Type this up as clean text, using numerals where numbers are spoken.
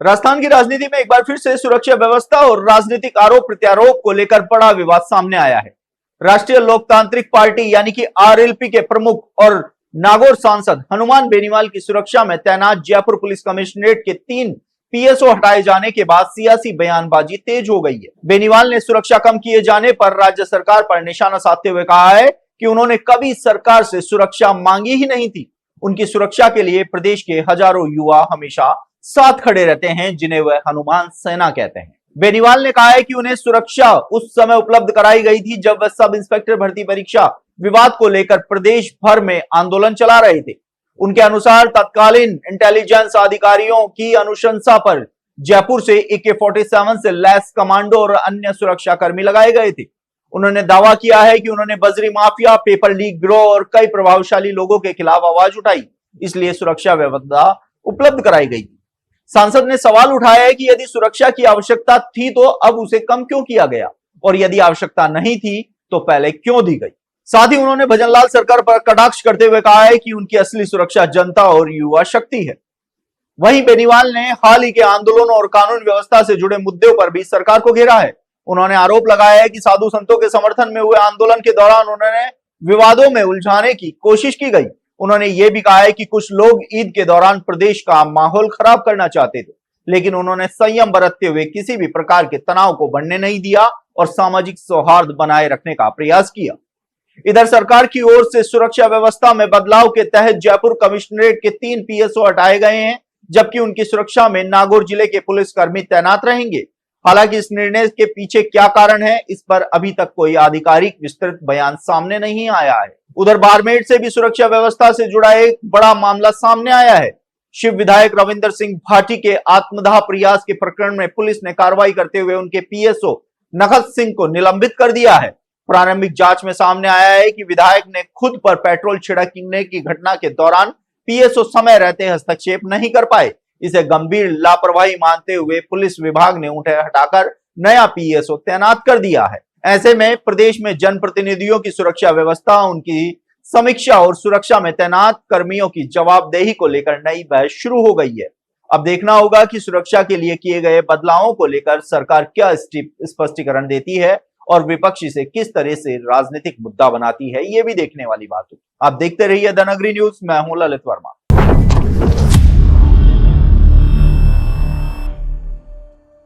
राजस्थान की राजनीति में एक बार फिर से सुरक्षा व्यवस्था और राजनीतिक आरोप प्रत्यारोप को लेकर बड़ा विवाद सामने आया है। राष्ट्रीय लोकतांत्रिक पार्टी यानी कि आरएलपी के प्रमुख और नागौर सांसद हनुमान बेनीवाल की सुरक्षा में तैनात जयपुर पुलिस कमिश्नरेट के 3 पीएसओ हटाए जाने के बाद सियासी बयानबाजी तेज हो गई है। बेनीवाल ने सुरक्षा कम किए जाने पर राज्य सरकार पर निशाना साधते हुए कहा है कि उन्होंने कभी सरकार से सुरक्षा मांगी ही नहीं थी। उनकी सुरक्षा के लिए प्रदेश के हजारों युवा हमेशा साथ खड़े रहते हैं, जिन्हें वह हनुमान सेना कहते हैं। बेनीवाल ने कहा है कि उन्हें सुरक्षा उस समय उपलब्ध कराई गई थी जब वह सब इंस्पेक्टर भर्ती परीक्षा विवाद को लेकर प्रदेश भर में आंदोलन चला रहे थे। उनके अनुसार तत्कालीन इंटेलिजेंस अधिकारियों की अनुशंसा पर जयपुर से AK-47 से लैस कमांडो और अन्य सुरक्षा कर्मी लगाए गए थे। उन्होंने दावा किया है कि उन्होंने बजरी माफिया, पेपर लीक गिरोह और कई प्रभावशाली लोगों के खिलाफ आवाज उठाई, इसलिए सुरक्षा व्यवस्था उपलब्ध कराई गई। सांसद ने सवाल उठाया है कि यदि सुरक्षा की आवश्यकता थी तो अब उसे कम क्यों किया गया, और यदि आवश्यकता नहीं थी तो पहले क्यों दी गई। साथ ही उन्होंने भजनलाल सरकार पर कटाक्ष करते हुए कहा है कि उनकी असली सुरक्षा जनता और युवा शक्ति है। वहीं बेनीवाल ने हाल ही के आंदोलनों और कानून व्यवस्था से जुड़े मुद्दों पर भी सरकार को घेरा है। उन्होंने आरोप लगाया है कि साधु संतों के समर्थन में हुए आंदोलन के दौरान उन्होंने विवादों में उलझाने की कोशिश की गई। उन्होंने ये भी कहा है कि कुछ लोग ईद के दौरान प्रदेश का माहौल खराब करना चाहते थे, लेकिन उन्होंने संयम बरतते हुए किसी भी प्रकार के तनाव को बढ़ने नहीं दिया और सामाजिक सौहार्द बनाए रखने का प्रयास किया। इधर सरकार की ओर से सुरक्षा व्यवस्था में बदलाव के तहत जयपुर कमिश्नरेट के 3 पीएसओ हटाए गए हैं, जबकि उनकी सुरक्षा में नागौर जिले के पुलिसकर्मी तैनात रहेंगे। हालांकि इस निर्णय के पीछे क्या कारण है, इस पर अभी तक कोई आधिकारिक विस्तृत बयान सामने नहीं आया है। उधर बाड़मेर से भी सुरक्षा व्यवस्था से जुड़ा एक बड़ा मामला सामने आया है। शिव विधायक रविंदर सिंह भाटी के आत्मदाह प्रयास के प्रकरण में पुलिस ने कार्रवाई करते हुए उनके पीएसओ नखत सिंह को निलंबित कर दिया है। प्रारंभिक जांच में सामने आया है कि विधायक ने खुद पर पेट्रोल छिड़कने की घटना के दौरान पीएसओ समय रहते हस्तक्षेप नहीं कर पाए। इसे गंभीर लापरवाही मानते हुए पुलिस विभाग ने उन्हें हटाकर नया पीएसओ तैनात कर दिया है। ऐसे में प्रदेश में जनप्रतिनिधियों की सुरक्षा व्यवस्था, उनकी समीक्षा और सुरक्षा में तैनात कर्मियों की जवाबदेही को लेकर नई बहस शुरू हो गई है। अब देखना होगा कि सुरक्षा के लिए किए गए बदलावों को लेकर सरकार क्या स्पष्टीकरण देती है और विपक्ष इसे किस तरह से राजनीतिक मुद्दा बनाती है, ये भी देखने वाली बात होगी। आप देखते रहिए द नगरी न्यूज। मैं हूं ललित वर्मा।